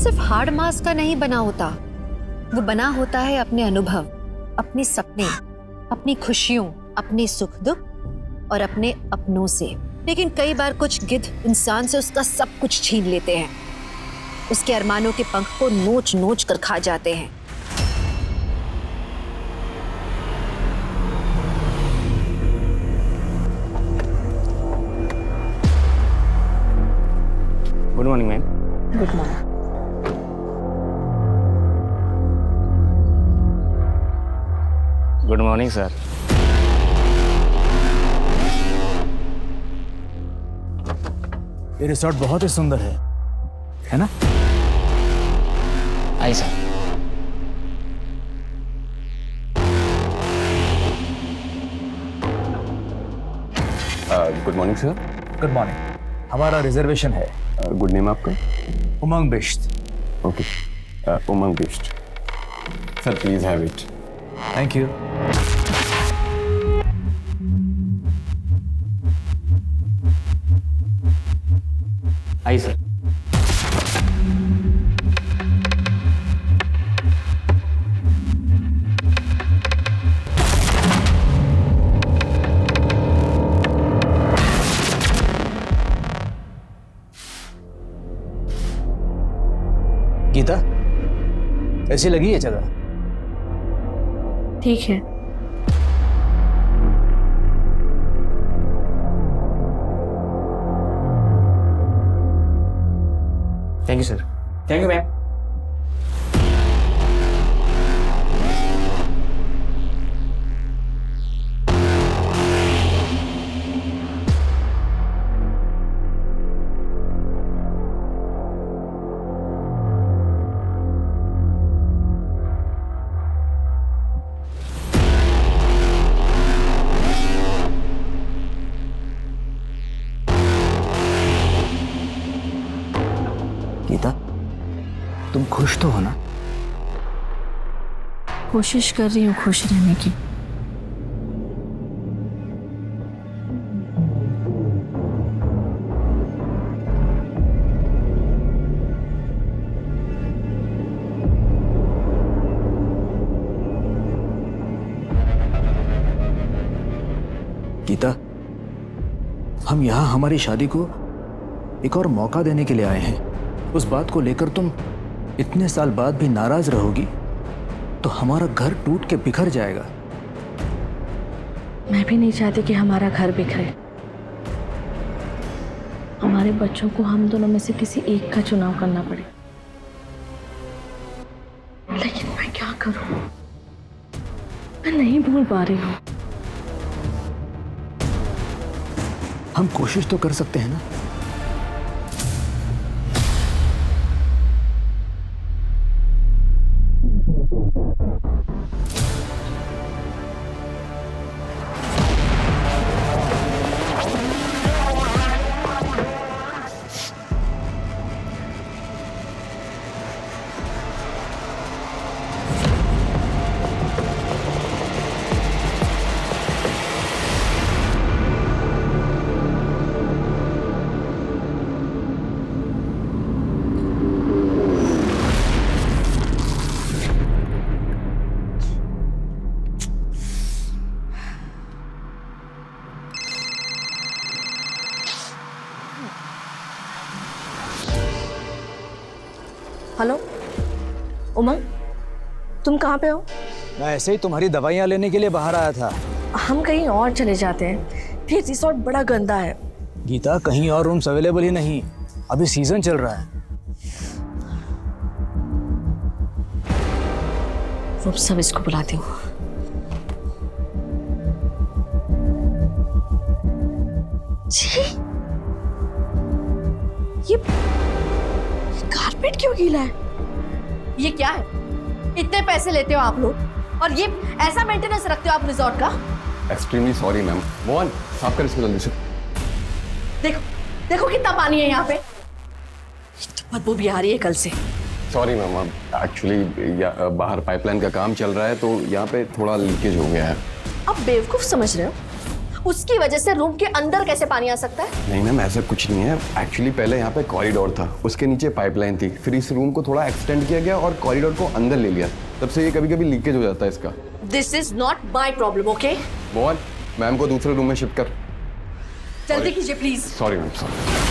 सिर्फ hard mass का नहीं बना होता, वो बना होता है अपने अनुभव, अपने सपने, अपनी खुशियों, अपने सुख दुख और अपने अपनों से। लेकिन कई बार कुछ गिद्ध इंसान से उसका सब कुछ छीन लेते हैं, उसके अरमानों के पंख को नोच नोच कर खा जाते हैं। Good morning ma'am. Good morning. Good morning sir. ये रिसोर्ट बहुत ही सुंदर है ना? आई सर। Good morning sir. Good morning. हमारा रिजर्वेशन है। गुड नेम आपका? Umang Bisht. Okay, Umang Bisht. Sir please have it. Thank you. आई सर। गीता, कैसी लगी ये जगह? ठीक है। Thank you sir. Thank you ma'am. Geeta, तुम खुश तो हो ना? कोशिश कर रही हूँ खुश रहने की। गीता, हम यहाँ हमारी शादी को एक और मौका देने के लिए आए हैं। उस बात को लेकर तुम इतने साल बाद भी नाराज रहोगी तो हमारा घर टूट के बिखर जाएगा। मैं भी नहीं चाहती कि हमारा घर बिखरे। हमारे बच्चों को हम दोनों में से किसी एक का चुनाव करना पड़े। लेकिन मैं क्या करूं? मैं नहीं भूल पा रही हूं। हम कोशिश तो कर सकते हैं ना? हेलो उमंग, तुम कहाँ पे हो? मैं ऐसे ही तुम्हारी दवाइयाँ लेने के लिए बाहर आया था। हम कहीं और चले जाते हैं। फिर रिसोर्ट बड़ा गंदा है। गीता, कहीं और रूम्स अवेलेबल ही नहीं, अभी सीजन चल रहा है। वो सब इसको बुलाती हूँ। जी, ये कारपेट क्यों गीला है? ये क्या है? इतने पैसे लेते हो आप लोग और ये ऐसा मेंटेनेंस रखते हो आप रिजॉर्ट का? Extremely sorry ma'am. मोहन, साफ कर इसको जल्दी से। देखो देखो कितना पानी है यहाँ पे। तो बदबू भी आ रही है कल से। सॉरी मैम, अब एक्चुअली बाहर पाइपलाइन का काम चल रहा है तो यहाँ पे थोड़ा लीकेज हो गया है। आप बेवकूफ समझ रहे हो? उसकी वजह से रूम के अंदर कैसे पानी आ सकता है? नहीं मैम, ऐसा कुछ नहीं है। एक्चुअली पहले यहाँ पे कॉरिडोर था, उसके नीचे पाइपलाइन थी, फिर इस रूम को थोड़ा एक्सटेंड किया गया और कॉरिडोर को अंदर ले लिया। तब से ये कभी कभी लीकेज हो जाता है इसका। This is not my problem, okay? Mohan, ma'am को दूसरे रूम में शिफ्ट कर। जल्दी कीजिए please. Sorry ma'am, sorry.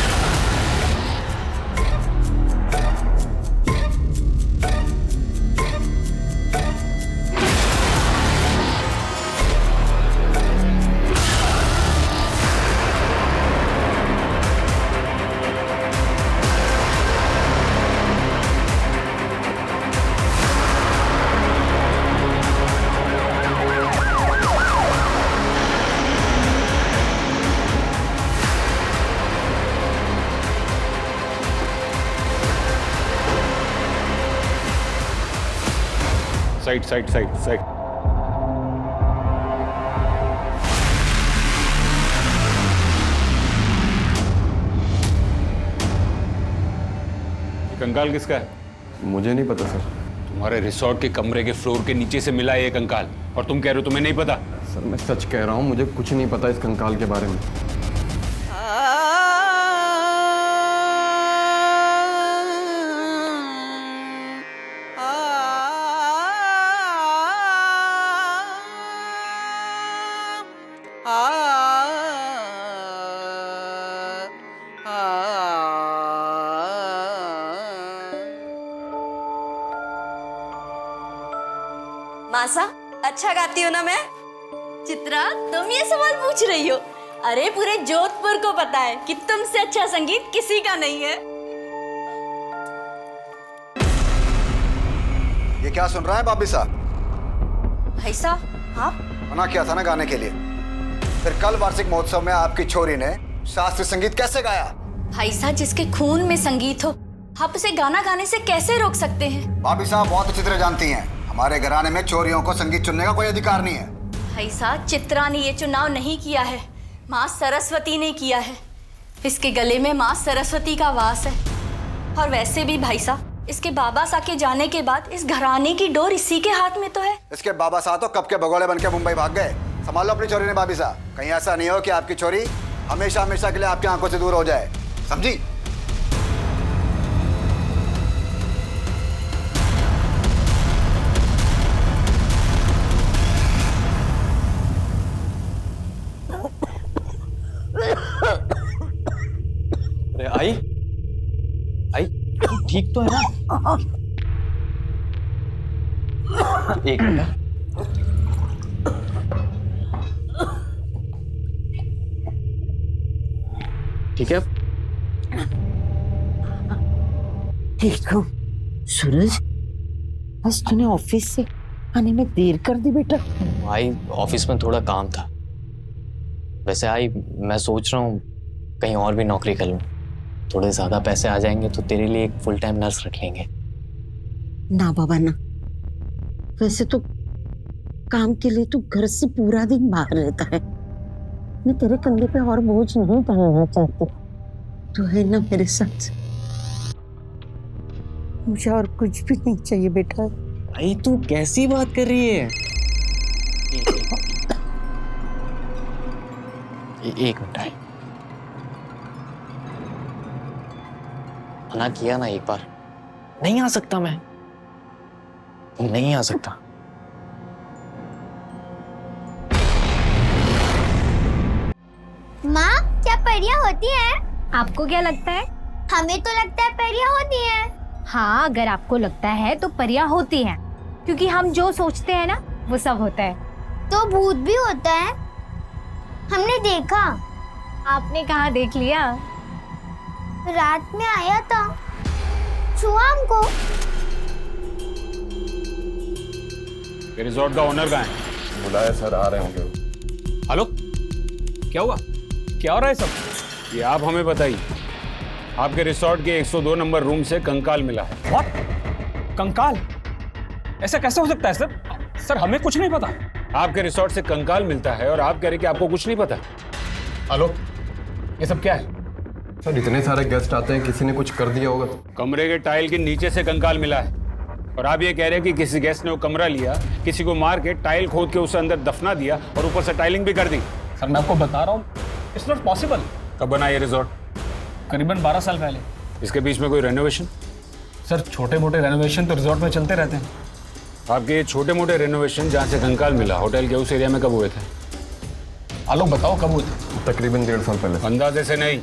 Side side side side. कंकाल किसका है? मुझे नहीं पता सर। तुम्हारे रिसोर्ट के कमरे के फ्लोर के नीचे से मिला है ये कंकाल, और तुम कह रहे हो तुम्हें नहीं पता? सर मैं सच कह रहा हूँ, मुझे कुछ नहीं पता इस कंकाल के बारे में। मासा, अच्छा गाती हो ना मैं? चित्रा, तुम ये सवाल पूछ रही हो? अरे पूरे जोधपुर को पता है कि तुमसे अच्छा संगीत किसी का नहीं है। ये क्या सुन रहा है बाबी साहब? भाई साहब, आप मना किया था ना गाने के लिए, फिर कल वार्षिक महोत्सव में आपकी छोरी ने शास्त्रीय संगीत कैसे गाया? भाई साहब, जिसके खून में संगीत हो, आप उसे गाना गाने से कैसे रोक सकते हैं? बाबी साहब बहुत अच्छी तरह जानती हैं, हमारे घराने में चोरियों को संगीत चुनने का कोई अधिकार नहीं है। भाई साहब, चित्रा ने ये चुनाव नहीं किया है, माँ सरस्वती ने किया है। इसके गले में माँ सरस्वती का वास है। और वैसे भी भाई साहब, इसके बाबा साहब के जाने के बाद इस घराने की डोर इसी के हाथ में तो है। इसके बाबा साहब तो कब के भगोड़े बन के मुंबई भाग गए। संभालो अपनी चोरी ने बाबी साहब, कहीं ऐसा नहीं हो कि आपकी चोरी हमेशा हमेशा के लिए आपकी आंखों से दूर हो जाए, समझी? आई आई, ठीक तो है ना? एक मिनट। ठीक है? ठीक हूँ। सूरज, बस तूने ऑफिस से आने में देर कर दी बेटा। आई, ऑफिस में थोड़ा काम था। वैसे आई, मैं सोच रहा हूँ कहीं और भी नौकरी कर लूँ। थोड़े ज्यादा पैसे आ जाएंगे तो तेरे लिए एक फुल टाइम नर्स रख लेंगे। ना बाबा ना, वैसे तो काम के लिए तू घर से पूरा दिन बाहर रहता है। मैं तेरे कंधे पे और बोझ नहीं डालना चाहती। तू है ना मेरे साथ, मुझे और कुछ भी नहीं चाहिए बेटा। आई, तू कैसी बात कर रही है? एक मिनट आई, मना किया ना एक बार। नहीं आ सकता मैं, नहीं आ सकता। माँ, क्या परियां होती हैं? आपको क्या लगता है? हमें तो लगता है परियां होती हैं। हाँ, अगर आपको लगता है तो परियां होती हैं, क्योंकि हम जो सोचते हैं ना वो सब होता है। तो भूत भी होता है, हमने देखा। आपने कहाँ देख लिया? रात में आया था, छुआ हमको। रिजॉर्ट का ओनर कहाँ है? बुलाया सर, आ रहे होंगे। हेलो, क्या हुआ? क्या हो रहा है सब? ये आप हमें बताइए। आपके रिसोर्ट के 102 नंबर रूम से कंकाल मिला है। व्हाट? कंकाल? ऐसा कैसे हो सकता है सर? सर हमें कुछ नहीं पता। आपके रिसोर्ट से कंकाल मिलता है और आप कह रहे कि आपको कुछ नहीं पता। हेलो, ये सब क्या है? सर इतने सारे गेस्ट आते हैं, किसी ने कुछ कर दिया होगा तो। कमरे के टाइल के नीचे से कंकाल मिला है और आप ये कह रहे हैं कि किसी गेस्ट ने वो कमरा लिया, किसी को मार के टाइल खोद के उसे अंदर दफना दिया और ऊपर से टाइलिंग भी कर दी। सर मैं आपको बता रहा हूँ, इट्स नॉट पॉसिबल। कब बना ये रिजॉर्ट? करीबन 12 साल पहले। इसके बीच में कोई रेनोवेशन? सर छोटे मोटे रेनोवेशन तो रिजॉर्ट में चलते रहते हैं। आपके ये छोटे मोटे रेनोवेशन जहाँ से कंकाल मिला होटल के उस एरिया में कब हुए थे? आलोक बताओ कब हुए थे? तकरीबन 1.5 साल पहले। अंदाजे से नहीं,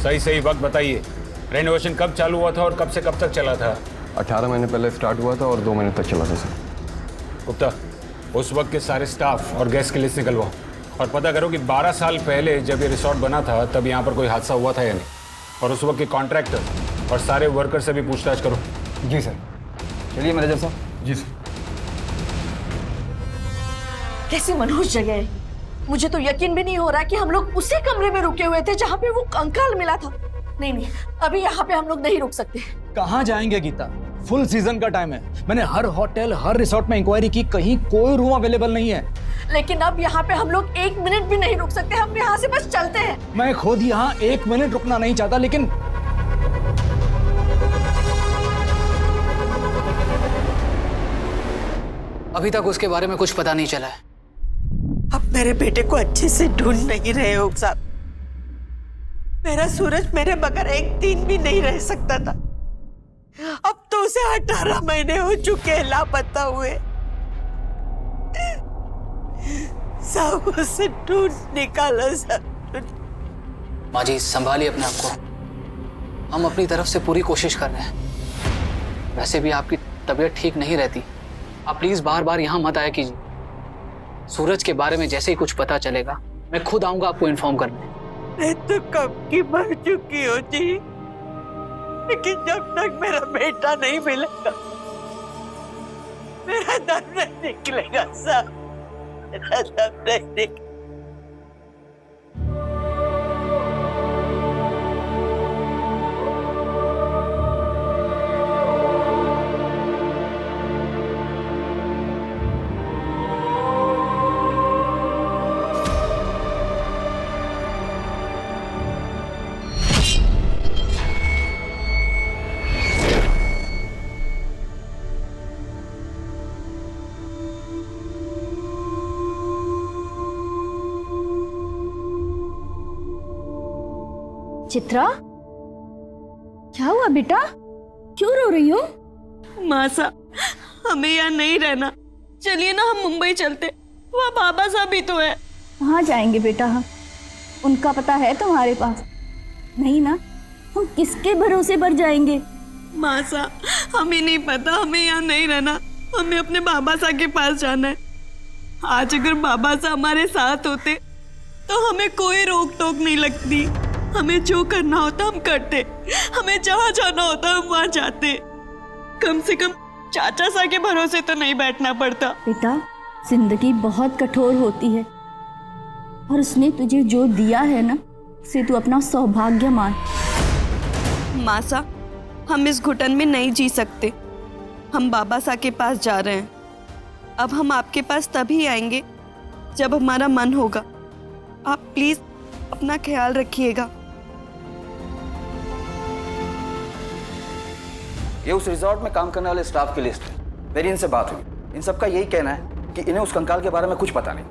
सही सही वक्त बताइए। रेनोवेशन कब चालू हुआ था और कब से कब तक चला था? 18 महीने पहले स्टार्ट हुआ था और 2 महीने तक चला था सर। गुप्ता, उस वक्त के सारे स्टाफ और गेस्ट की लिस्ट निकलवाओ और पता करो कि 12 साल पहले जब ये रिसॉर्ट बना था तब यहाँ पर कोई हादसा हुआ था या नहीं, और उस वक्त के कॉन्ट्रैक्टर और सारे वर्कर से भी पूछताछ करो। जी सर। चलिए मैनेजर साहब। जी सर। कैसी मनहूस जगह है। मुझे तो यकीन भी नहीं हो रहा कि हम लोग उसी कमरे में रुके हुए थे जहाँ पे वो कंकाल मिला था। नहीं, अभी यहाँ पे हम लोग नहीं रुक सकते। कहाँ जाएंगे गीता? फुल सीजन का टाइम है। मैंने हर होटल, हर रिसोर्ट में इंक्वायरी की, कहीं कोई रूम अवेलेबल नहीं है। लेकिन अब यहाँ पे हम लोग 1 मिनट भी नहीं रुक सकते। हम यहाँ से बस चलते हैं। मैं खुद यहाँ 1 मिनट रुकना नहीं चाहता, लेकिन अभी तक उसके बारे में कुछ पता नहीं चला है। अब मेरे बेटे को अच्छे से ढूंढ नहीं रहे हो साहब। मेरा सूरज मेरे बगैर एक दिन भी नहीं रह सकता था। अब तो उसे 18 महीने हो चुके हैं लापता हुए। सब उसे ढूंढ निकालो सब। माँ जी संभालिए अपने आप को, हम अपनी तरफ से पूरी कोशिश कर रहे हैं। वैसे भी आपकी तबीयत ठीक नहीं रहती, आप प्लीज बार बार यहाँ मत आया कीजिए। सूरज के बारे में जैसे ही कुछ पता चलेगा मैं खुद आऊंगा आपको इन्फॉर्म करने। मैं तो कब की मर चुकी हूँ जी, लेकिन जब तक मेरा बेटा नहीं मिलेगा मेरा दम नहीं निकलेगा साहब, मेरा दम नहीं निकलेगा। चित्रा, क्या हुआ बेटा? क्यों रो रही हो? मासा, हमें यहाँ नहीं रहना, चलिए ना हम मुंबई चलते। वहाँ बाबा साहब भी तो है। वहाँ जाएंगे बेटा हम, उनका पता है तुम्हारे पास? नहीं ना, हम किसके भरोसे पर जाएंगे? मासा, हमें नहीं पता, हमें यहाँ नहीं रहना, हमें अपने बाबा साहब के पास जाना है। आज अगर बाबा साहब हमारे साथ होते तो हमें कोई रोक टोक नहीं लगती। हमें जो करना होता हम करते, हमें जहाँ जाना होता हम वहाँ जाते। कम से कम चाचा सा के भरोसे तो नहीं बैठना पड़ता। बेटा, जिंदगी बहुत कठोर होती है और उसने तुझे जो दिया है ना, उसे तू अपना सौभाग्य मान। मासा, हम इस घुटन में नहीं जी सकते। हम बाबा साहब के पास जा रहे हैं। अब हम आपके पास तभी आएंगे जब हमारा मन होगा। आप प्लीज अपना ख्याल रखिएगा। ये उस रिजॉर्ट में काम करने वाले स्टाफ की लिस्ट है। मेरी इनसे बात हुई, इन सबका यही कहना है कि इन्हें उस कंकाल के बारे में कुछ पता नहीं।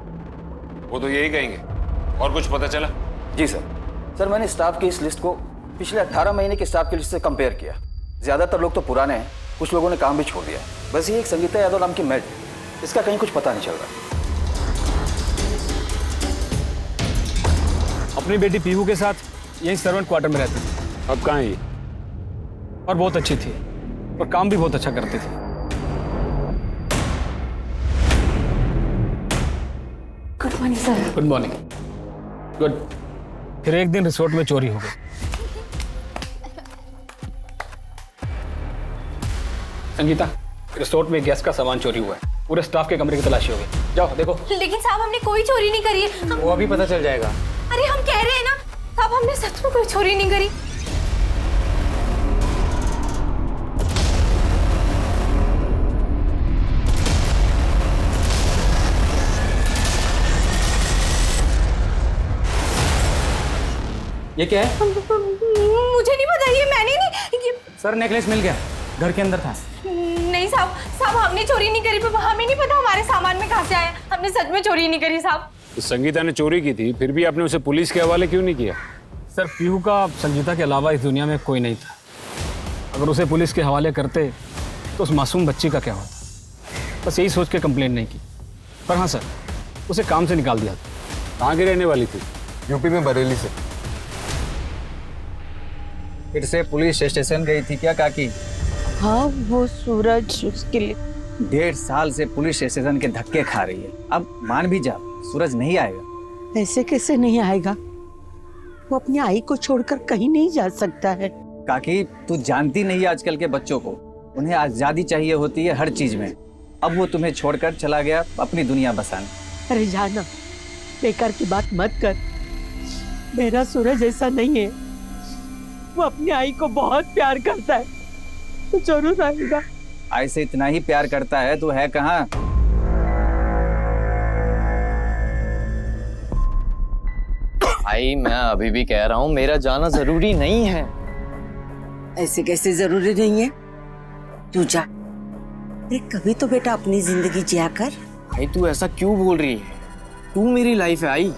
वो तो यही कहेंगे। और कुछ पता चला? जी सर। सर मैंने स्टाफ की इस लिस्ट को पिछले 18 महीने के स्टाफ की लिस्ट से कंपेयर किया। ज्यादातर लोग तो पुराने हैं, कुछ लोगों ने काम भी छोड़ दिया। बस ये एक संगीता यादव नाम की मेड, इसका कहीं कुछ पता नहीं चल रहा। अपनी बेटी पीहू के साथ यही सर्वेंट क्वार्टर में रहती थी। अब कहाँ है ये? और बहुत अच्छी थी और काम भी बहुत अच्छा करती थी। Good morning sir. Good morning. Good. फिर एक दिन रिसोर्ट में चोरी हो गई। संगीता, रिसोर्ट में गैस का सामान चोरी हुआ है। पूरे स्टाफ के कमरे की तलाशी हो गई। जाओ देखो। लेकिन साहब हमने कोई चोरी नहीं करी है। वो अभी पता चल जाएगा। अरे हम कह रहे हैं ना साहब, हमने सच में कोई चोरी नहीं करी। ये क्या है? मुझे नहीं पता, ये मैंने नहीं। सर नेकलेस मिल गया, घर के अंदर था। नहीं साहब, साहब हमने चोरी नहीं करी। हमें नहीं पता हमारे सामान में कहाँ से आया। हमने सच में चोरी नहीं करी साहब। तो संगीता ने चोरी की थी, फिर भी आपने उसे पुलिस के हवाले क्यों नहीं किया? सर पीहू का संगीता के अलावा इस दुनिया में कोई नहीं था। अगर उसे पुलिस के हवाले करते तो उस मासूम बच्ची का क्या होता? बस यही सोच के कंप्लेंट नहीं की। पर हाँ सर, उसे काम से निकाल दिया था। कहाँ की रहने वाली थी? यूपी में बरेली से। फिर से पुलिस स्टेशन गई थी क्या काकी? हाँ, वो सूरज उसके लिए 1.5 साल से पुलिस स्टेशन के धक्के खा रही है। अब मान भी जा, सूरज नहीं आएगा। ऐसे कैसे नहीं आएगा? वो अपनी आई को छोड़कर कहीं नहीं जा सकता है। काकी तू जानती नहीं आजकल के बच्चों को, उन्हें आजादी चाहिए होती है हर चीज में। अब वो तुम्हें छोड़कर चला गया अपनी दुनिया बसाने। अरे जाना, बेकार की बात मत कर। मेरा सूरज ऐसा नहीं है। वो अपनी आई को बहुत प्यार करता है, तो जरूर आएगा। आई से इतना ही प्यार करता है तो है कहाँ? भाई मैं अभी भी कह रहा हूँ मेरा जाना जरूरी नहीं है। ऐसे कैसे जरूरी नहीं है? तू जा। अरे कभी तो बेटा अपनी जिंदगी जिया कर। भाई तू ऐसा क्यों बोल रही है? तू मेरी लाइफ है आई।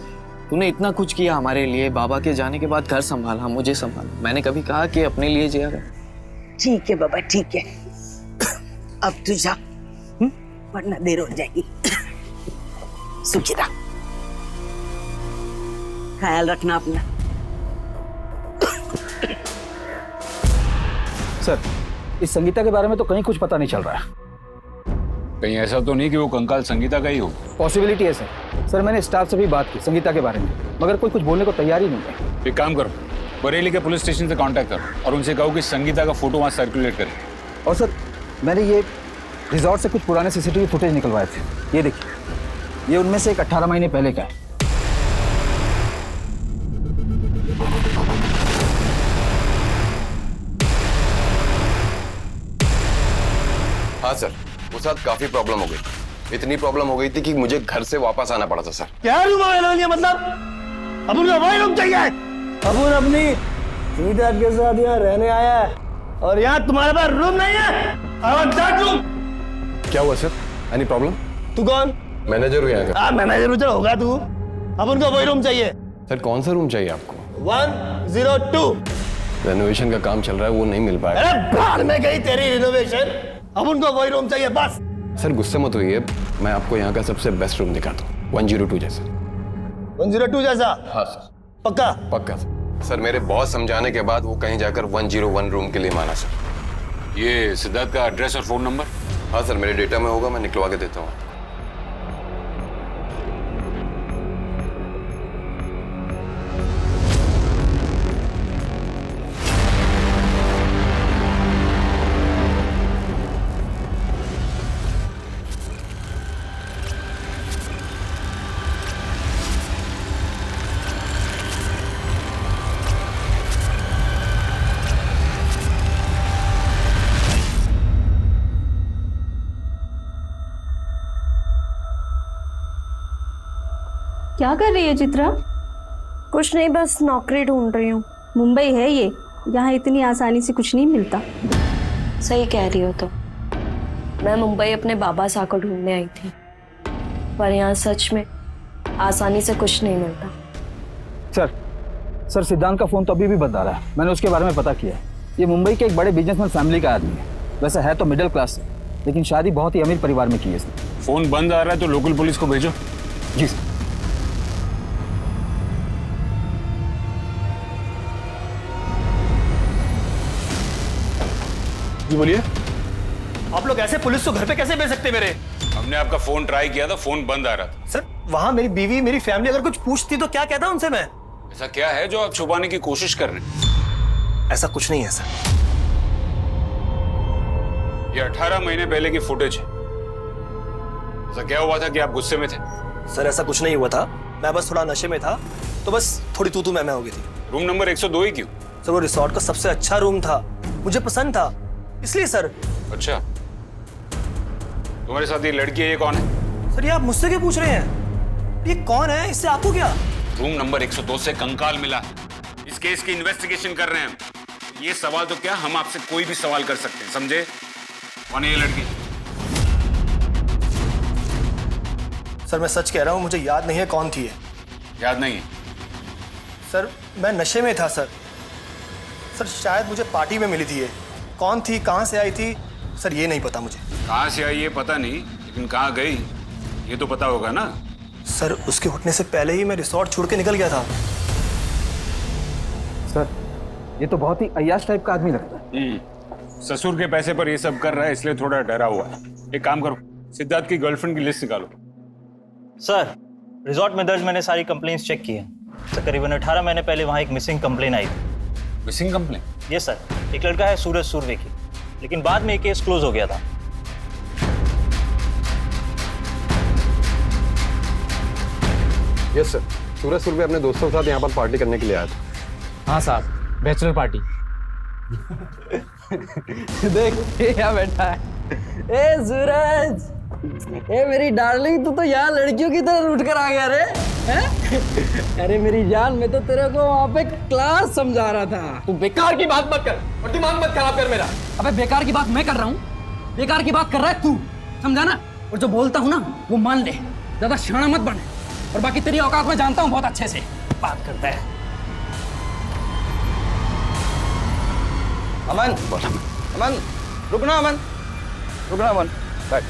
तूने इतना कुछ किया हमारे लिए, बाबा के जाने के बाद घर संभाला, मुझे संभाला। मैंने कभी कहा कि अपने लिए जिया कर? ठीक है बाबा, ठीक है। अब तू जा, वरना देर हो जाएगी। सुखी रह, ख्याल रखना अपना। सर इस संगीता के बारे में तो कहीं कुछ पता नहीं चल रहा है। कहीं ऐसा तो नहीं कि वो कंकाल संगीता का ही हो? पॉसिबिलिटी है सर। सर मैंने स्टाफ से भी बात की संगीता के बारे में, मगर कोई कुछ बोलने को तैयार ही नहीं है। एक काम करो, बरेली के पुलिस स्टेशन से कांटेक्ट करो और उनसे कहो कि संगीता का फोटो वहाँ सर्कुलेट करें। और सर मैंने ये रिजॉर्ट से कुछ पुराने सीसीटीवी फुटेज निकलवाए थे। ये देखिए, ये उनमें से एक 18 महीने पहले का है। हाँ सर, उस साथ काफी प्रॉब्लम हो गई। इतनी प्रॉब्लम हो गई थी कि मुझे घर से वापस आना पड़ा था सर। क्या रूम है? मतलब अब उनका वही रूम चाहिए? अब उन अपनी सीधा के साथ यहाँ रहने आया है और यहाँ तुम्हारे पास रूम नहीं है। I want that room। क्या हुआ सर? Any problem? तू कौन? मैनेजर हूँ यहाँ का। मैनेजर उधर होगा तू। अब उनका वही रूम चाहिए। सर कौन सा रूम चाहिए आपको? 102। रेनोवेशन का काम चल रहा है, वो नहीं मिल पाएगा। अरे बाहर में गई तेरी रिनोवेशन। अब उनको वही रूम चाहिए बस। सर गुस्से मत होइए, मैं आपको यहाँ का सबसे बेस्ट रूम दिखाता हूँ। 102 जैसा। 102 जैसा? हाँ सर। पक्का? पक्का सर। मेरे बहुत समझाने के बाद वो कहीं जाकर 101 रूम के लिए माना सर। ये सिद्धार्थ का एड्रेस और फोन नंबर? हाँ सर, मेरे डेटा में होगा, मैं निकलवा के देता हूँ। क्या कर रही है चित्रा? कुछ नहीं, बस नौकरी ढूंढ रही हूँ। मुंबई है ये, यहाँ इतनी आसानी से कुछ नहीं मिलता। सही कह रही हो। तो मैं मुंबई अपने बाबा साहब को ढूंढने आई थी, पर यहाँ सच में आसानी से कुछ नहीं मिलता। सर सिद्धांत का फोन तो अभी भी बंद आ रहा है। मैंने उसके बारे में पता किया। ये मुंबई के एक बड़े बिजनेसमैन फैमिली का आदमी है। वैसे है तो मिडिल क्लास से, लेकिन शादी बहुत ही अमीर परिवार में की है इसने। फोन बंद आ रहा है तो लोकल पुलिस को भेजो। जी सर। जी बोलिए। आप लोग ऐसे पुलिस को घर पे कैसे भेज सकते मेरे? हमने आपका फोन ट्राई किया था, फोन बंद आ रहा था। सर वहां मेरी बीवी, मेरी फैमिली अगर कुछ पूछती तो क्या कहता उनसे मैं? ऐसा क्या है जो आप छुपाने की कोशिश कर रहे हैं? ऐसा कुछ नहीं है सर। ये 18 महीने पहले की फुटेज है। ऐसा क्या हुआ था कि आप गुस्से में थे? सर ऐसा कुछ नहीं हुआ था, मैं बस थोड़ा नशे में था, तो बस थोड़ी तू मैं हो गई थी। रूम नंबर 102 ही क्यों? सर वो रिसोर्ट का सबसे अच्छा रूम था, मुझे पसंद था, इसलिए सर। अच्छा, तुम्हारे साथ ये लड़की है, ये कौन है? सर ये आप मुझसे क्यों पूछ रहे हैं? ये कौन है, इससे आपको क्या? रूम नंबर 102 से कंकाल मिला। इस केस की इन्वेस्टिगेशन कर रहे हैं। ये सवाल तो क्या, हम आपसे कोई भी सवाल कर सकते हैं, समझे? कौन है ये लड़की? सर मैं सच कह रहा हूँ, मुझे याद नहीं है कौन थी ये। याद नहीं है? सर मैं नशे में था सर। सर शायद मुझे पार्टी में मिली थी ये। कौन थी, कहाँ से आई थी, सर ये नहीं पता मुझे। कहाँ से आई ये पता नहीं, लेकिन कहाँ गई ये तो पता होगा ना। सर उसके उठने से पहले ही मैं रिसोर्ट छोड़ के निकल गया था। सर ये तो बहुत ही अय्याश टाइप का आदमी लगता है। ससुर के पैसे पर ये सब कर रहा है, इसलिए थोड़ा डरा हुआ है। एक काम करो, सिद्धार्थ की गर्लफ्रेंड की लिस्ट निकालो। सर रिजॉर्ट में दर्ज मैंने सारी कंप्लेंट्स चेक की हैं। सर करीबन 18 महीने पहले वहाँ एक मिसिंग कंप्लेन आई थी। Missing complaint? यस सर, एक लड़का है सूरज सुरवे की, लेकिन बाद में ये केस क्लोज हो गया था। यस सर, सूरज सुरभि अपने दोस्तों के साथ यहाँ पर पार्टी करने के लिए आया था। हाँ साहब, बैचलर पार्टी। देख ये क्या बैठा है। ए सूरज, ए मेरी डार्लिंग, तू तो यहाँ लड़कियों की तरह उठ कर आ गया रे। हैं? अरे मेरी जान, मैं तो तेरे को वहाँ पे क्लास समझा रहा था। तू बेकार की बात मत कर और दिमाग मत खराब कर मेरा। अबे बेकार की बात मैं कर रहा हूँ, बेकार की बात कर रहा है तू, समझा ना। और जो बोलता हूँ ना वो मान ले, ज्यादा शाना मत बने। और बाकी तेरी औकात मैं जानता हूँ बहुत अच्छे से। बात करता है। अमन, अमन रुकना, अमन रुकना, अमन बैठ।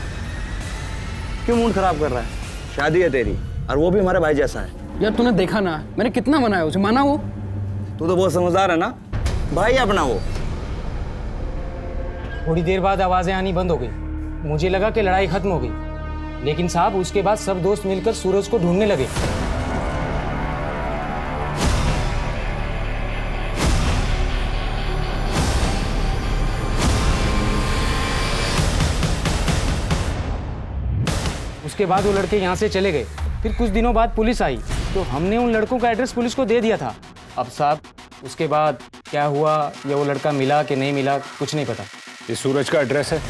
क्यों मूड खराब कर रहा है? शादी है तेरी, और वो भी हमारे भाई जैसा है। यार तूने देखा ना, मैंने कितना मनाया उसे, माना वो? तू तो बहुत समझदार है ना, भाई अपना वो। थोड़ी देर बाद आवाजें आनी बंद हो गई। मुझे लगा कि लड़ाई खत्म हो गई, लेकिन साहब उसके बाद सब दोस्त मिलकर सूरज को ढूंढने लगे। उसके बाद वो लड़के यहाँ से चले गए। फिर कुछ दिनों बाद पुलिस आई, तो हमने उन लड़कों का एड्रेस पुलिस को दे दिया था। अब साहब उसके बाद क्या हुआ या वो लड़का मिला कि नहीं मिला, कुछ नहीं पता। ये सूरज का एड्रेस है?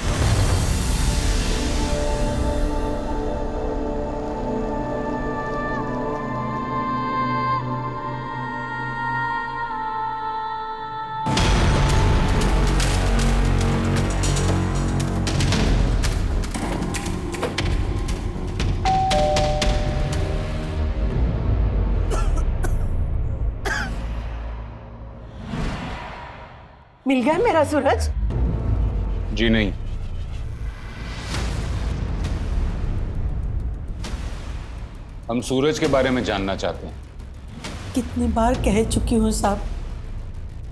मिल गया मेरा सूरज? जी नहीं। हम सूरज के बारे में जानना चाहते हैं। कितनी बार कह चुकी हूँ साहब,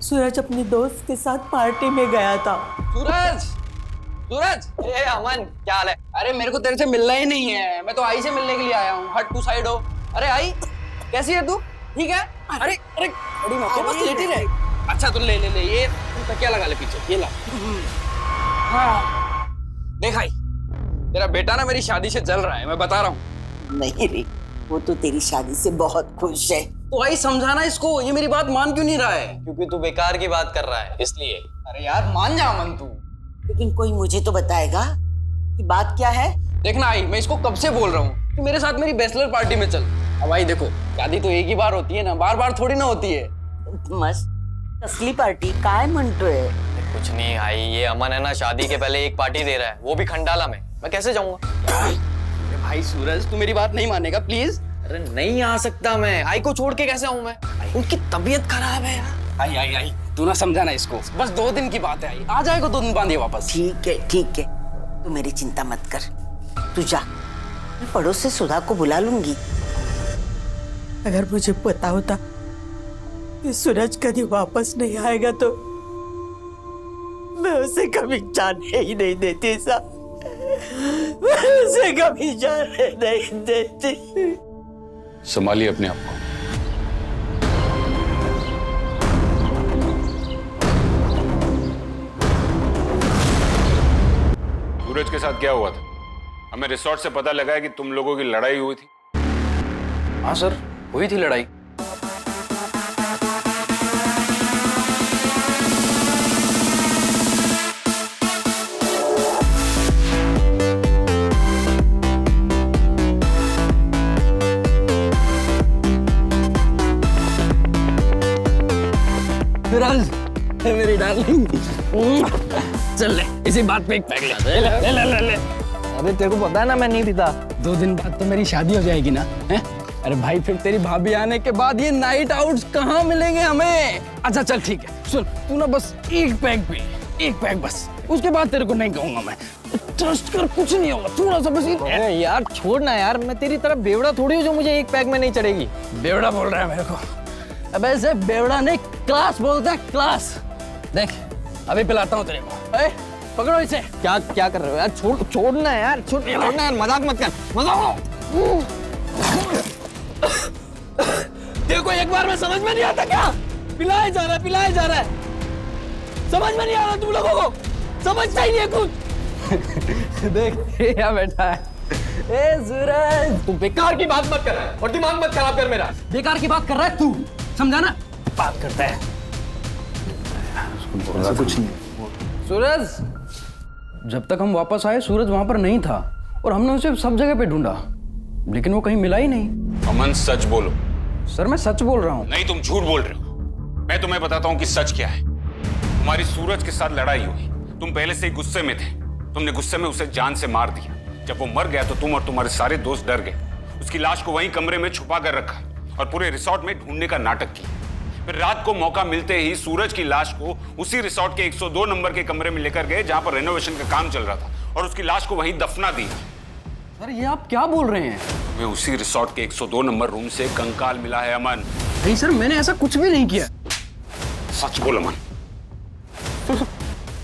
सूरज अपने दोस्त के साथ पार्टी में गया था। सूरज, सूरज, ए अमन क्या हाल है? अरे मेरे को तेरे से मिलना ही नहीं है, मैं तो आई से मिलने के लिए आया हूँ। हट तू साइड हो। अरे आई कैसी है तू? ठीक है? अरे अरे बड़ी मत बस लेटी रहे। अच्छा तो ले ले ले, ये तकिया लगा ले पीछे, ये ला। हाँ देख आई, तेरा बेटा ना मेरी शादी से जल रहा है, मैं बता रहा हूँ। नहीं रे, वो तो तेरी शादी से बहुत खुश है। तो आई समझाना इसको, ये मेरी बात मान क्यों नहीं रहा है? क्योंकि तू बेकार की बात कर रहा है इसलिए। अरे यार मान जा अमन तू। लेकिन कोई मुझे तो बताएगा कि बात क्या है। देखना आई, मैं इसको कब से बोल रहा हूँ कि मेरे साथ मेरी बैचलर पार्टी में चल। अब आई देखो, शादी तो एक ही बार होती है ना, बार बार थोड़ी ना होती है। मस्त असली पार्टी काय म्हणतोय? कुछ नहीं आई, ये अमन है ना शादी के पहले एक पार्टी दे रहा है, वो भी खंडाला में। मैं कैसे जाऊंगा? अरे भाई सूरज तू मेरी बात नहीं मानेगा प्लीज। अरे नहीं आ सकता मैं, आई को छोड़ के कैसे आऊं मैं? उनकी तबीयत खराब है यार। आई आई आई तू ना समझाना इसको, बस 2 दिन की बात है। आई आ जाएगा 2 दिन बाद ये वापस। ठीक है ठीक है, तू मेरी चिंता मत कर, तू जा। मैं पड़ोस से सुधा को बुला लूंगी। अगर मुझे पता होता कि सूरज कभी वापस नहीं आएगा तो मैं उसे कभी जाने ही नहीं देती साहब, मैं उसे कभी जाने नहीं देती। संभालिए अपने आप को। सूरज के साथ क्या हुआ था? हमें रिसोर्ट से पता लगा है कि तुम लोगों की लड़ाई हुई थी। हाँ सर हुई थी लड़ाई। सूरज मेरी डार्लिंग, चल ले इसी बात पे एक पैक ले ले ले ले ले ले। अबे तेरे को पता है ना मैं नहीं पीता। 2 दिन बाद तो मेरी शादी हो जाएगी ना, हैं? अरे भाई फिर तेरी भाभी आने के बाद ये नाइट आउट्स कहाँ मिलेंगे हमें? अच्छा चल ठीक है, सुन तू ना बस 1 पैक पी, 1 पैक बस, उसके बाद तेरे को नहीं कहूंगा मैं। ट्रस्ट कर, कुछ नहीं होगा, थोड़ा सा बस। यार छोड़ ना यार, मैं तेरी तरफ बेवड़ा थोड़ी हूँ जो मुझे 1 पैक में नहीं चढ़ेगी। बेवड़ा बोल रहा है मेरे को? अब ऐसे बेवड़ा नहीं, क्लास बोलता है, क्लास। देख अभी पिलाता हूँ तेरे को। पकड़ो इसे। क्या क्या कर रहे हो यार? छोड़ना यार, छोड़ना यार, मजाक मत कर, मजाक। देखो एक बार में समझ में नहीं आता क्या? पिलाया जा रहा है, समझ में नहीं आ रहा तुम लोगों को? समझता ही नहीं है कुछ। देख ये क्या बैठा है। ए सूरज, तू बेकार की बात मत कर और दिमाग मत खराब कर मेरा। बेकार की बात कर रहा है तू, समझा ना? बात करता है कुछ नहीं। सूरज, जब तक हम वापस आए सूरज वहां पर नहीं था और हमने उसे सब जगह पे ढूंढा, लेकिन वो कहीं मिला ही नहीं। अमन सच बोलो। सर मैं सच बोल रहा हूँ। नहीं तुम झूठ बोल रहे हो। मैं तुम्हें बताता हूँ कि सच क्या है। तुम्हारी सूरज के साथ लड़ाई हुई, तुम पहले से ही गुस्से में थे, तुमने गुस्से में उसे जान से मार दिया। जब वो मर गया तो तुम और तुम्हारे सारे दोस्त डर गए, उसकी लाश को वहीं कमरे में छुपा कर रखा और पूरे रिसोर्ट में ढूंढने का नाटक किया। फिर रात को मौका मिलते ही सूरज की लाश को उसी रिसोर्ट के 102 नंबर के कमरे में लेकर गए जहां पर रेनोवेशन का काम चल रहा था और उसकी लाश को वहीं दफना दिया। सर ये आप क्या बोल रहे हैं? मैं उसी रिसोर्ट के 102 नंबर रूम से कंकाल मिला है अमन। नहीं सर, मैंने ऐसा कुछ भी नहीं किया। सच बोल अमन।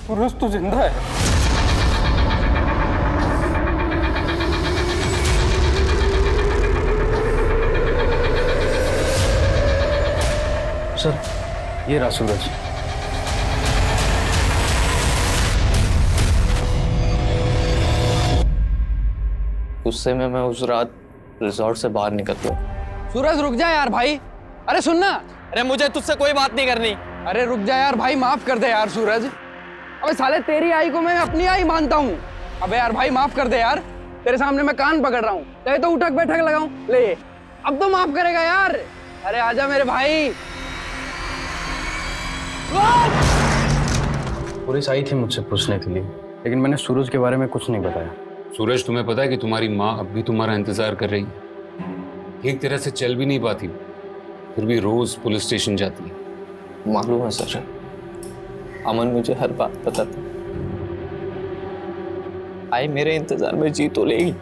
सूरज तो जिंदा है। सर ये रहा सूरज। गुस्से में मैं उस रात रिजॉर्ट से बाहर निकल गया। सूरज रुक जा यार भाई। अरे सुनना। अरे मुझे तुझसे कोई बात नहीं करनी। अरे रुक जा यार भाई, माफ कर दे यार सूरज। अबे साले तेरी आई को मैं अपनी आई मानता हूँ। अबे यार भाई माफ कर दे यार, तेरे सामने मैं कान पकड़ रहा हूँ, चाहे तो उठक बैठक लगाऊं। ले अब तो माफ करेगा यार। अरे आजा मेरे भाई। पुलिस आई थी मुझसे पूछने के लिए, लेकिन मैंने सूरज के बारे में कुछ नहीं बताया। सूरज तुम्हें पता है कि तुम्हारी माँ अब भी तुम्हारा इंतजार कर रही है। ठीक तरह से चल भी नहीं पाती, फिर भी रोज पुलिस स्टेशन जाती है। मालूम है सर, अमन मुझे हर बात बताता। आई मेरे इंतजार में जी तो लेगी,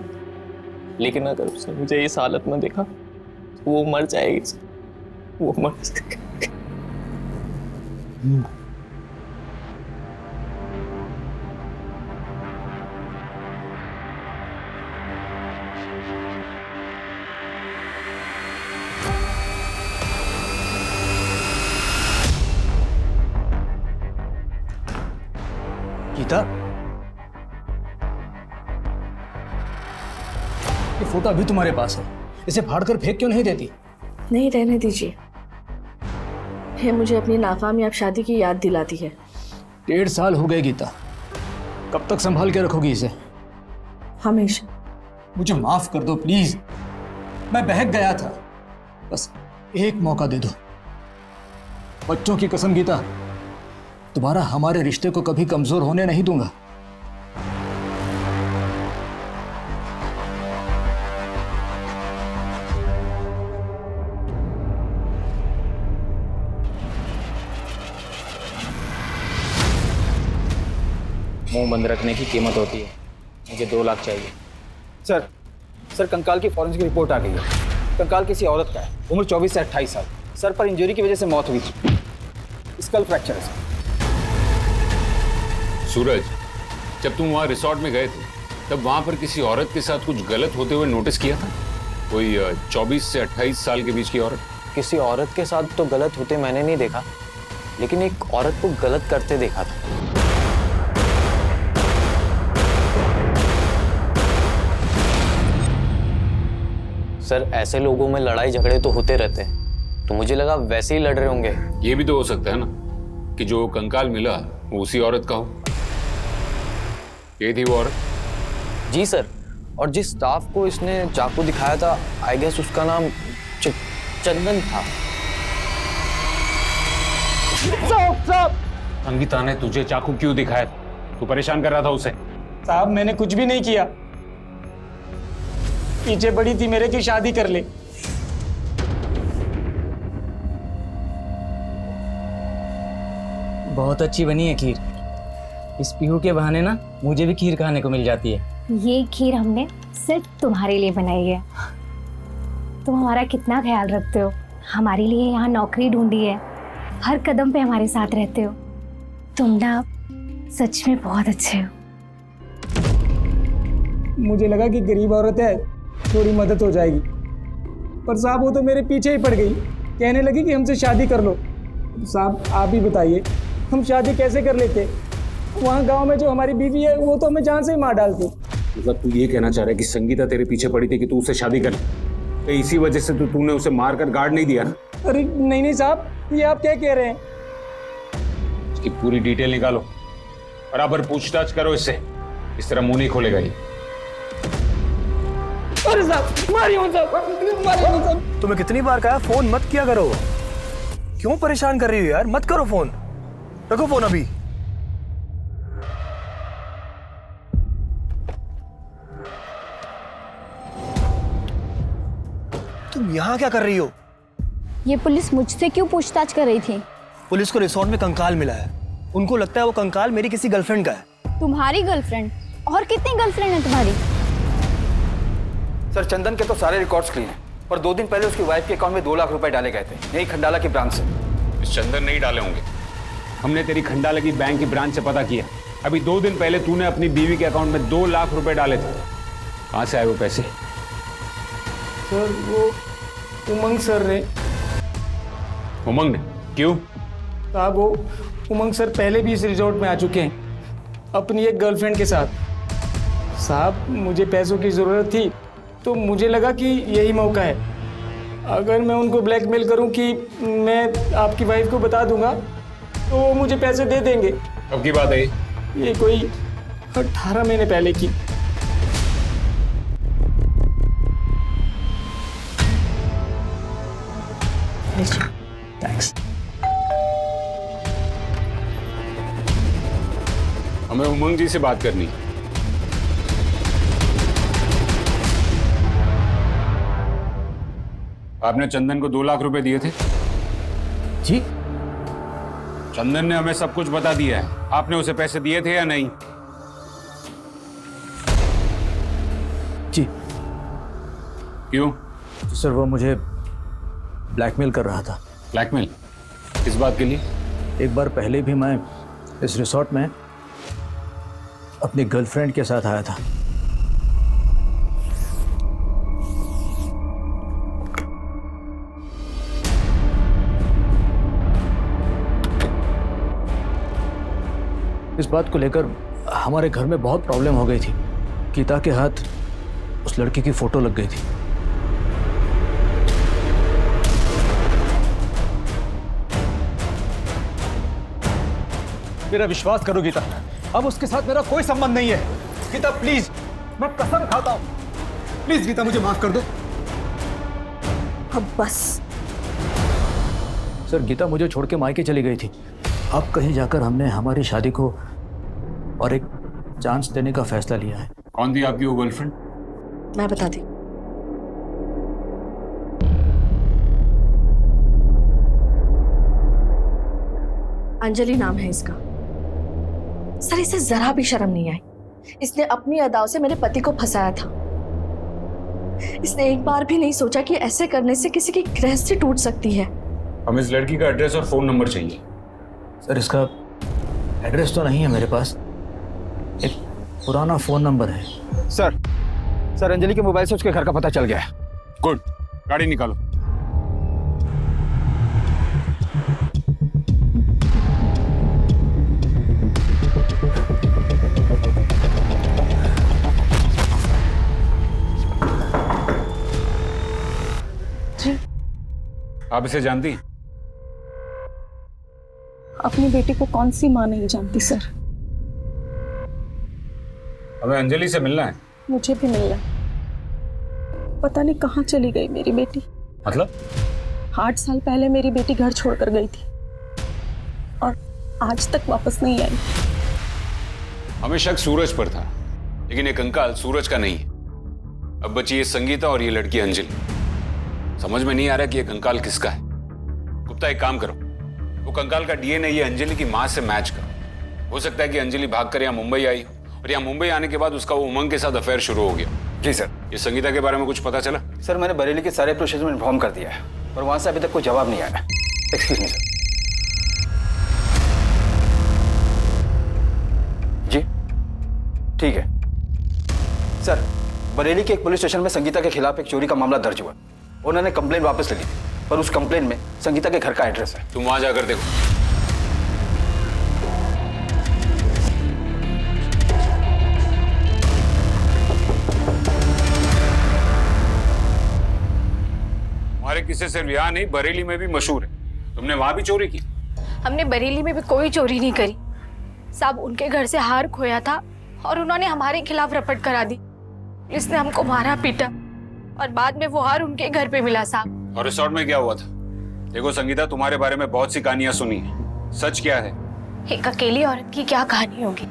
लेकिन अगर उसने मुझे इस हालत में देखा तो वो मर जाएगी। वो मर जाएगी। गीता, ये फोटो अभी तुम्हारे पास है, इसे फाड़कर फेंक क्यों नहीं देती? नहीं, रहने दीजिए। ये मुझे अपनी नाकामयाब शादी की याद दिलाती है। 1.5 साल हो गए गीता, कब तक संभाल के रखोगी इसे? हमेशा। मुझे माफ कर दो प्लीज, मैं बहक गया था, बस एक मौका दे दो। बच्चों की कसम गीता, दोबारा हमारे रिश्ते को कभी कमजोर होने नहीं दूंगा। मुंह बंद रखने की कीमत होती है। मुझे 2 लाख चाहिए। सर कंकाल की फॉरेंसिक रिपोर्ट आ गई है। कंकाल किसी औरत का है, उम्र 24 से 28 साल। सर पर इंजरी की वजह से मौत हुई थी। स्कल फ्रैक्चर है सर। सूरज, जब तुम वहाँ रिसोर्ट में गए थे तब वहाँ पर किसी औरत के साथ कुछ गलत होते हुए नोटिस किया था? कोई 24 से 28 साल के बीच की औरत? किसी औरत के साथ तो गलत होते मैंने नहीं देखा, लेकिन एक औरत को गलत करते देखा था। सर ऐसे लोगों में लड़ाई झगड़े तो होते रहते हैं, तो मुझे लगा वैसे ही लड़ रहे होंगे। ये भी तो हो सकता है ना कि जो कंकाल मिला वो उसी औरत का हो। ये थी वो औरत? जी सर, और जिस स्टाफ को इसने चाकू दिखाया था, आई गेस उसका नाम चंदन था। संगीता ने तुझे चाकू क्यों दिखाया था? तू परेशान कर रहा था उसे? साहब मैंने कुछ भी नहीं किया, पीछे पड़ी थी मेरे की शादी कर ले। बहुत अच्छी बनी है खीर। इस पीहू के बहाने ना मुझे भी खीर खाने को मिल जाती है। ये खीर हमने सिर्फ तुम्हारे लिए बनाई है। तुम हमारा कितना ख्याल रखते हो, हमारे लिए यहाँ नौकरी ढूंढी है, हर कदम पे हमारे साथ रहते हो। तुम ना सच में बहुत अच्छे हो। मुझे लगा कि गरीब औरत है, थोड़ी मदद हो जाएगी, पर साहब वो तो मेरे पीछे ही पड़ गई। कहने लगी कि हमसे शादी कर लो। साहब आप ही बताइए, हम शादी कैसे कर लेते? वहाँ गांव में जो हमारी बीवी है वो तो हमें जान से ही मार डालती। मतलब तू ये कहना चाह रहा है कि संगीता तेरे पीछे पड़ी थी कि तू उससे शादी कर, तो इसी वजह से तूने उसे मार कर गार्ड नहीं दिया ना? अरे नहीं साहब, ये आप क्या कह रहे हैं? इसकी पूरी डिटेल निकालो, बराबर पूछताछ करो इससे। इस तरह मुंह नहीं खोलेगा ये। अरे साहब मारियो साहब। तुम्हें कितनी बार कहा फोन मत किया करो? क्यों परेशान कर रही हो यार? मत करो फोन, रखो फोन अभी। तुम यहाँ क्या कर रही हो? ये पुलिस मुझसे क्यों पूछताछ कर रही थी? पुलिस को रिसोर्ट में कंकाल मिला है, उनको लगता है वो कंकाल मेरी किसी गर्लफ्रेंड का है। तुम्हारी गर्लफ्रेंड? और कितनी गर्लफ्रेंड है तुम्हारी? सर चंदन के तो सारे रिकॉर्ड्स क्लीन हैं, पर 2 दिन पहले उसकी वाइफ के अकाउंट में 2 लाख रुपए डाले गए थे, यही खंडाला की ब्रांच से। चंदन नहीं डाले होंगे, हमने तेरी खंडाला की बैंक की ब्रांच से पता किया। अभी 2 दिन पहले तूने अपनी बीवी के अकाउंट में 2 लाख रुपए डाले थे। कहाँ से आए वो पैसे? सर वो उमंग सर ने। उमंग ने? क्यों? साहब वो उमंग सर पहले भी इस रिजॉर्ट में आ चुके हैं अपनी एक गर्लफ्रेंड के साथ। साहब मुझे पैसों की ज़रूरत थी तो मुझे लगा कि यही मौका है। अगर मैं उनको ब्लैकमेल करूं कि मैं आपकी वाइफ को बता दूंगा तो वो मुझे पैसे दे देंगे। कब की बात है ये कोई 18 महीने पहले की। थैंक्स। हमें उमंग जी से बात करनी। आपने चंदन को 2 लाख रुपए दिए थे? जी। चंदन ने हमें सब कुछ बता दिया है। आपने उसे पैसे दिए थे या नहीं? जी। क्यों? सर वो मुझे ब्लैकमेल कर रहा था। ब्लैकमेल? किस बात के लिए? एक बार पहले भी मैं इस रिसोर्ट में अपनी गर्लफ्रेंड के साथ आया था। इस बात को लेकर हमारे घर में बहुत प्रॉब्लम हो गई थी। गीता के हाथ उस लड़की की फोटो लग गई थी। मेरा विश्वास करो गीता, अब उसके साथ मेरा कोई संबंध नहीं है। गीता प्लीज, मैं कसम खाता हूं। प्लीज गीता मुझे माफ कर दो। अब बस। सर गीता मुझे छोड़ के मायके चली गई थी। अब कहीं जाकर हमने हमारी शादी को और एक चांस देने का फैसला लिया है। कौन थी आपकी वो गर्लफ्रेंड? मैं बता दी। अंजलि नाम है इसका। सर इसे जरा भी शर्म नहीं आई। इसने अपनी अदाओं से मेरे पति को फंसाया था। इसने एक बार भी नहीं सोचा कि ऐसे करने से किसी की गृहस्थी टूट सकती है। हमें इस लड़की का एड्रेस और फोन नंबर चाहिए। सर इसका एड्रेस तो नहीं है मेरे पास, एक पुराना फोन नंबर है। सर अंजलि के मोबाइल से उसके घर का पता चल गया है। गुड, गाड़ी निकालो। जी। आप इसे जानती? अपनी बेटी को कौन सी माँ नहीं जानती सर। हमें अंजलि से मिलना है। मुझे भी मिलना। पता नहीं कहाँ चली गई मेरी बेटी। मतलब? 8 साल पहले मेरी बेटी घर छोड़कर गई थी और आज तक वापस नहीं आई। हमें शक सूरज पर था, लेकिन ये कंकाल सूरज का नहीं है। अब बची ये संगीता और ये लड़की अंजलि। समझ में नहीं आ रहा कि ये कंकाल किसका है। गुप्ता एक काम करो, वो कंकाल का डीएनए ये अंजलि की माँ से मैच करो। हो सकता है कि अंजलि भागकर यहाँ मुंबई आई हो और यहाँ मुंबई आने के बाद उसका वो उमंग के साथ अफेयर शुरू हो गया। जी सर। ये संगीता के बारे में कुछ पता चला? सर मैंने बरेली के सारे प्रोसेस में इन्फॉर्म कर दिया है और वहाँ से अभी तक कोई जवाब नहीं आया। Excuse me sir. जी ठीक है सर। बरेली के एक पुलिस स्टेशन में संगीता के खिलाफ एक चोरी का मामला दर्ज हुआ। उन्होंने कंप्लेन वापस ले ली थी, पर उस कंप्लेन में संगीता के घर का एड्रेस है। तुम वहां जाकर देखो। हमारे किस्से सिर्फ यहाँ नहीं, बरेली में भी मशहूर है। तुमने वहां भी चोरी की? हमने बरेली में भी कोई चोरी नहीं करी साहब। उनके घर से हार खोया था और उन्होंने हमारे खिलाफ रपट करा दी। पुलिस ने हमको मारा पीटा और बाद में वो हार उनके घर पे मिला साहब। और रिसोर्ट में क्या हुआ था? देखो संगीता, तुम्हारे बारे में बहुत सी कहानियां सुनी है, सच क्या है? एक अकेली औरत की क्या कहानी होगी?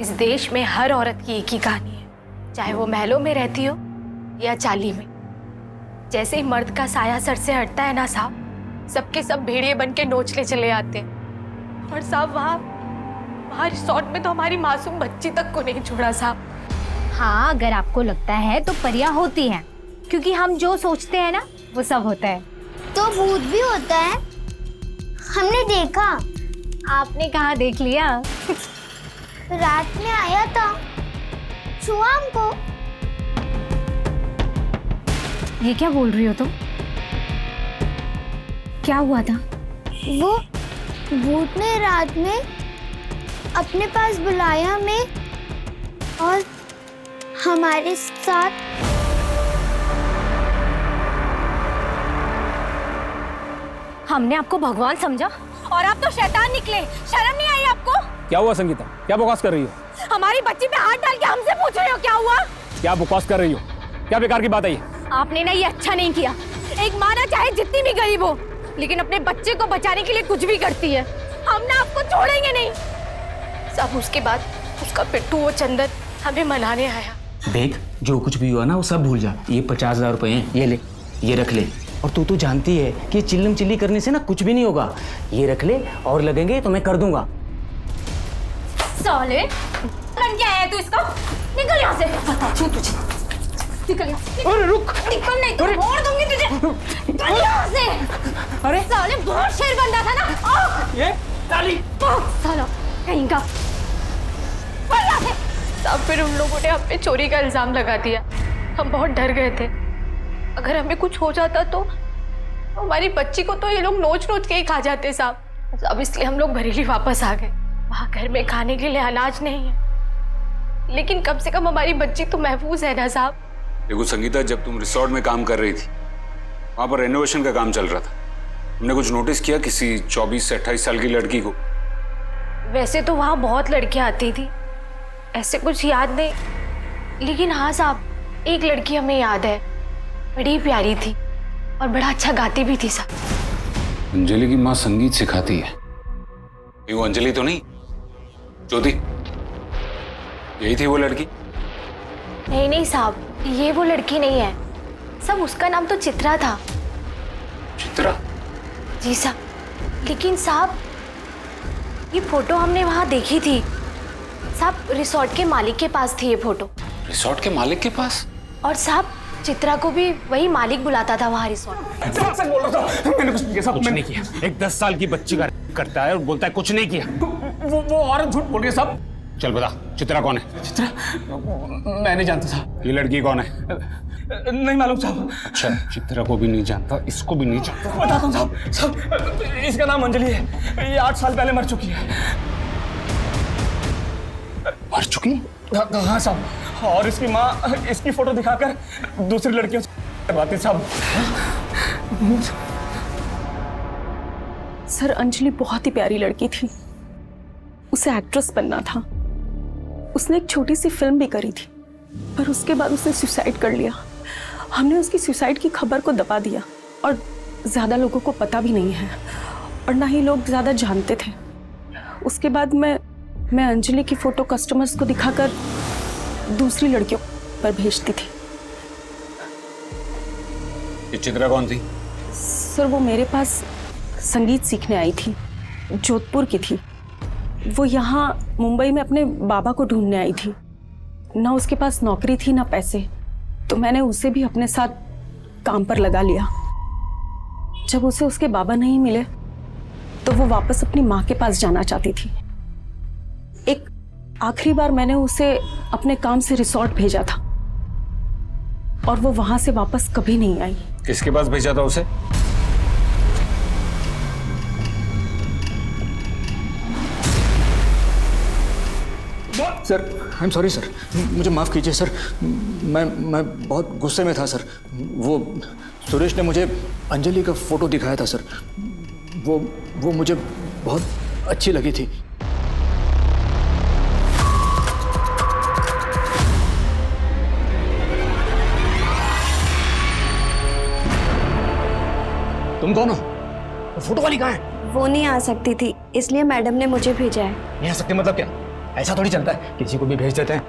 इस देश में हर औरत की एक ही कहानी है, चाहे वो महलों में रहती हो या चाली में। जैसे ही मर्द का साया सर से हटता है ना साहब, सबके सब भेड़िए बन के नोचले चले आते हैं। और साहब वहाँ रिसोर्ट में तो हमारी मासूम बच्ची तक को नहीं छोड़ा साहब। हाँ, अगर आपको लगता है तो परियां होती हैं, क्योंकि हम जो सोचते हैं ना वो सब होता है। तो भूत भी होता है, हमने देखा। आपने कहाँ देख लिया? रात में आया था, छुआ हमको। ये क्या बोल रही हो तुम? क्या हुआ था? वो भूत ने रात में अपने पास बुलाया हमें और हमारे साथ हमने आपको भगवान समझा और आप तो शैतान निकले। शर्म नहीं आई आपको? क्या हुआ संगीता, क्या बकवास कर रही हो? हमारी बच्ची पे हाथ डाल के हमसे पूछ रही हो क्या हुआ? क्या बकवास कर रही हो? क्या बेकार की बात है ये? आपने ना ये अच्छा नहीं किया। एक माँ ना चाहे जितनी भी गरीब हो, लेकिन अपने बच्चे को बचाने के लिए कुछ भी करती है। हम ना आपको छोड़ेंगे नहीं। सब उसके बाद उसका पिट्टू वो चंदन हमें मनाने आया। देख, जो कुछ भी हुआ ना वो सब भूल जा। ये 50,000 रुपए हैं, ये ले, ये रख ले। और तू तो जानती है कि चिल्लम चिल्ली करने से ना कुछ भी नहीं होगा। ये रख ले, और लगेंगे तो मैं कर दूंगा। साले, बन क्या है तू इसका? निकल यहाँ से। बताती हूँ तुझे। निकल यहाँ से। अरे रुक। निकल नहीं तो मोड़ दूंगी तुझे। निकल यहाँ से। अरे साले बहुत शेर बंदा था ना। ये ताली। साला कहीं का। तब फिर उन लोगों ने हम पे चोरी का इल्जाम लगा दिया। हम बहुत डर गए थे, अगर हमें कुछ हो जाता तो हमारी बच्ची को तो ये लोग नोच नोच के ही खा जाते साहब। अब इसलिए हम लोग बरेली वापस आ गए। वहाँ घर में खाने के लिए अनाज नहीं है, लेकिन कम से कम हमारी बच्ची तो महफूज है ना साहब। देखो संगीता, जब तुम रिसोर्ट में काम कर रही थी, वहाँ पर रेनोवेशन का काम चल रहा था। तुमने कुछ नोटिस किया किसी 24 से 28 साल की लड़की को? वैसे तो वहाँ बहुत लड़कियाँ आती थी, ऐसे कुछ याद नहीं, लेकिन हाँ साहब, एक लड़की हमें याद है, बड़ी प्यारी थी और बड़ा अच्छा गाती भी थी साहब। अंजलि की माँ संगीत सिखाती है। ये वो अंजलि तो नहीं? ज्योति, यही थी वो लड़की? नहीं नहीं साहब, ये वो लड़की नहीं है सब। उसका नाम तो चित्रा था। चित्रा? जी साहब, लेकिन साहब ये फोटो हमने वहाँ देखी थी साहब। रिसोर्ट के मालिक के पास थी ये फोटो। रिसोर्ट के मालिक के पास? और साहब चित्रा को भी वही मालिक बुलाता था वहाँ रिसोर्ट। सच बोल रहा था, मैंने कुछ नहीं किया। कुछ नहीं किया। एक 10 साल की बच्ची का करता है और बोलता है कुछ नहीं किया। वो औरत झूठ बोल रही है साहब। चल बता, चित्रा कौन है? चित्रा? मैं नहीं जानता साहब। ये लड़की कौन है? नहीं मालूम साहब। अच्छा, चित्रा को भी नहीं जानता, इसको भी नहीं जानता। बताता हूँ साहब। साहब, इसका नाम अंजलि है। ये 8 साल पहले मर चुकी है। मर चुकी? हाँ साहब, और इसकी माँ इसकी फोटो दिखाकर दूसरी लड़कियों से करवाती साहब। सर, अंजलि बहुत ही प्यारी लड़की थी, उसे एक्ट्रेस बनना था। उसने एक छोटी सी फिल्म भी करी थी, पर उसके बाद उसने सुसाइड कर लिया। हमने उसकी सुसाइड की खबर को दबा दिया और ज़्यादा लोगों को पता भी नहीं है और ना ही लोग ज़्यादा जानते थे। उसके बाद मैं अंजलि की फ़ोटो कस्टमर्स को दिखाकर दूसरी लड़कियों पर भेजती थी। चित्रा कौन थी? सर वो मेरे पास संगीत सीखने आई थी, जोधपुर की थी। वो यहाँ मुंबई में अपने बाबा को ढूंढने आई थी। ना उसके पास नौकरी थी ना पैसे, तो मैंने उसे भी अपने साथ काम पर लगा लिया। जब उसे उसके बाबा नहीं मिले तो वो वापस अपनी माँ के पास जाना चाहती थी। एक आखिरी बार मैंने उसे अपने काम से रिसोर्ट भेजा था और वो वहां से वापस कभी नहीं आई। किसके पास भेजा था उसे? Sir I am sorry sir, मुझे माफ़ कीजिए सर, मैं बहुत गुस्से में था सर। वो सुरेश ने मुझे अंजलि का फ़ोटो दिखाया था सर, वो मुझे बहुत अच्छी लगी थी। तुम कौन हो? फोटो वाली कहाँ है? वो नहीं आ सकती थी, इसलिए मैडम ने मुझे भेजा है। नहीं आ सकती मतलब क्या? ऐसा थोड़ी चलता है, किसी को भी भेज देते हैं।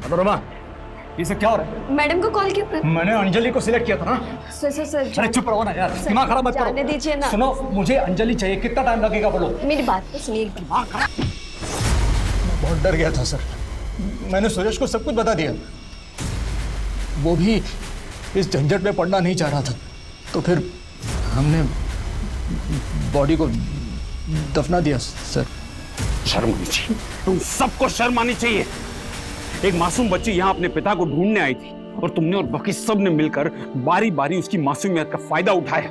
मनोरमा, ये सब क्या हो रहा है? मैडम को कॉल क्यों? मैंने अंजलि को सिलेक्ट किया था ना। सर अरे चुप रहो ना यार, दिमाग खराब मत करो। जाने दीजिए ना। सुनो, मुझे अंजलि चाहिए, कितना टाइम लगेगा बोलो? मेरी बात तो सुनिए। मैं बहुत डर गया था सर, मैंने सुरेश को सब कुछ बता दिया। वो भी इस झंझट में पड़ना नहीं चाह रहा था, तो फिर हमने बॉडी को दफना दिया सर। शर्म आनी चाहिए, तुम सबको शर्म आनी चाहिए। एक मासूम बच्ची यहाँ अपने पिता को ढूंढने आई थी और तुमने और बाकी सब ने मिलकर बारी बारी उसकी मासूमियत का फायदा उठाया।